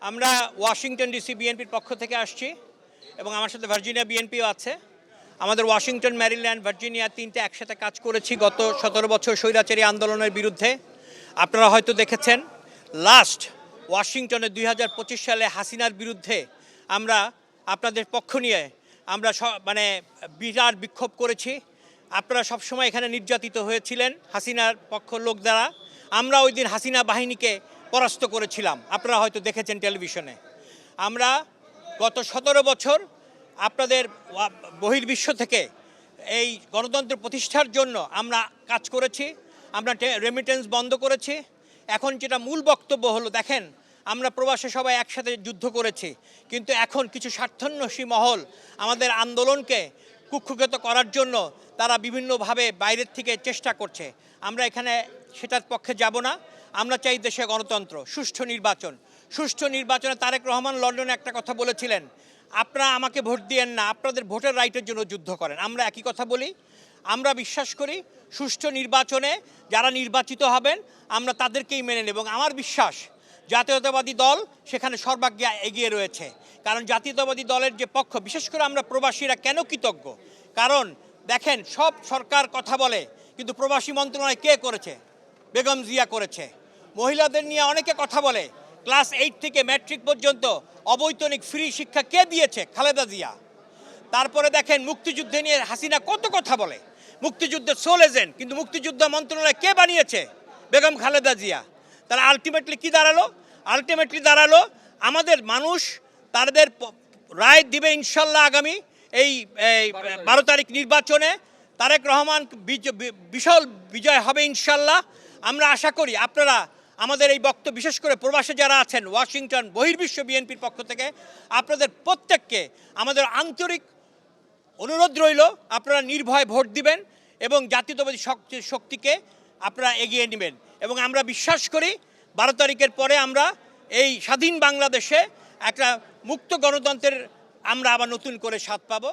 আমরা Washington DC বিএনপির পক্ষ থেকে আসছি এবং আমার সাথে ভার্জিনিয়া বিএনপিও আছে। আমাদের ওয়াশিংটন, ম্যারিল্যান্ড, ভার্জিনিয়া তিনটে একসাথে কাজ করেছি গত 17 বছর স্বৈরাচারী আন্দোলনের বিরুদ্ধে। আপনারা হয়তো দেখেছেন লাস্ট ওয়াশিংটনে 2025 সালে হাসিনার বিরুদ্ধে আমরা আপনাদের পক্ষ নিয়ে আমরা বিরাট বিক্ষোভ করেছি। আপনারা সবসময় এখানে নির্যাতিত হয়েছিলেন হাসিনার পক্ষ লোক দ্বারা। আমরা ওই দিন হাসিনা বাহিনীকে পরাস্ত করেছিলাম, আপনারা হয়তো দেখেছেন টেলিভিশনে। আমরা গত 17 বছর আপনাদের বহির্বিশ্ব থেকে এই গণতন্ত্র প্রতিষ্ঠার জন্য আমরা কাজ করেছি। আমরা রেমিটেন্স বন্ধ করেছি। এখন যেটা মূল বক্তব্য হলো, দেখেন আমরা প্রবাসে সবাই একসাথে যুদ্ধ করেছি, কিন্তু এখন কিছু স্বার্থান্বেষী মহল আমাদের আন্দোলনকে কুক্ষিগত করার জন্য তারা বিভিন্নভাবে বাইরের থেকে চেষ্টা করছে। আমরা এখানে সেটার পক্ষে যাব না। আমরা চাই দেশে গণতন্ত্র, সুষ্ঠু নির্বাচন। সুষ্ঠু নির্বাচনে তারেক রহমান লন্ডনে একটা কথা বলেছিলেন, আপনারা আমাকে ভোট দিয়েন না, আপনাদের ভোটের রাইটের জন্য যুদ্ধ করেন। আমরা একই কথা বলি। আমরা বিশ্বাস করি সুষ্ঠু নির্বাচনে যারা নির্বাচিত হবেন আমরা তাদেরকেই মেনে নেব। এবং আমার বিশ্বাস জাতীয়তাবাদী দল সেখানে সর্বাগ্রে এগিয়ে রয়েছে। কারণ জাতীয়তাবাদী দলের যে পক্ষ, বিশেষ করে আমরা প্রবাসীরা কেন কৃতজ্ঞ, কারণ দেখেন সব সরকার কথা বলে, কিন্তু প্রবাসী মন্ত্রণালয় কে করেছে? বেগম জিয়া করেছে। মহিলাদের নিয়ে অনেকে কথা বলে, ক্লাস 8 থেকে ম্যাট্রিক পর্যন্ত অবৈতনিক ফ্রি শিক্ষা কে দিয়েছে? খালেদা জিয়া। তারপরে দেখেন মুক্তিযুদ্ধে নিয়ে হাসিনা কত কথা বলে, মুক্তিযুদ্ধের সোল এজেন্ট, কিন্তু মুক্তিযুদ্ধ মন্ত্রণালয় কে বানিয়েছে? বেগম খালেদা জিয়া। তারা আলটিমেটলি কি দাঁড়ালো? আলটিমেটলি দাঁড়ালো আমাদের মানুষ তাদের রায় দিবে ইনশাল্লাহ আগামী এই 12 তারিখ নির্বাচনে। তারেক রহমান বিশাল বিজয় হবে ইনশাল্লাহ। আমরা আশা করি আপনারা আমাদের এই বক্তব্য, বিশেষ করে প্রবাসে যারা আছেন ওয়াশিংটন বহির্বিশ্ব বিএনপির পক্ষ থেকে আপনাদের প্রত্যেককে আমাদের আন্তরিক অনুরোধ রইল, আপনারা নির্ভয়ে ভোট দিবেন এবং জাতীয়তাবাদী শক্তিকে আপনারা এগিয়ে নেবেন। এবং আমরা বিশ্বাস করি 12 তারিখের পরে আমরা এই স্বাধীন বাংলাদেশে একটা মুক্ত গণতন্ত্রের আমরা আবার নতুন করে স্বাদ পাবো।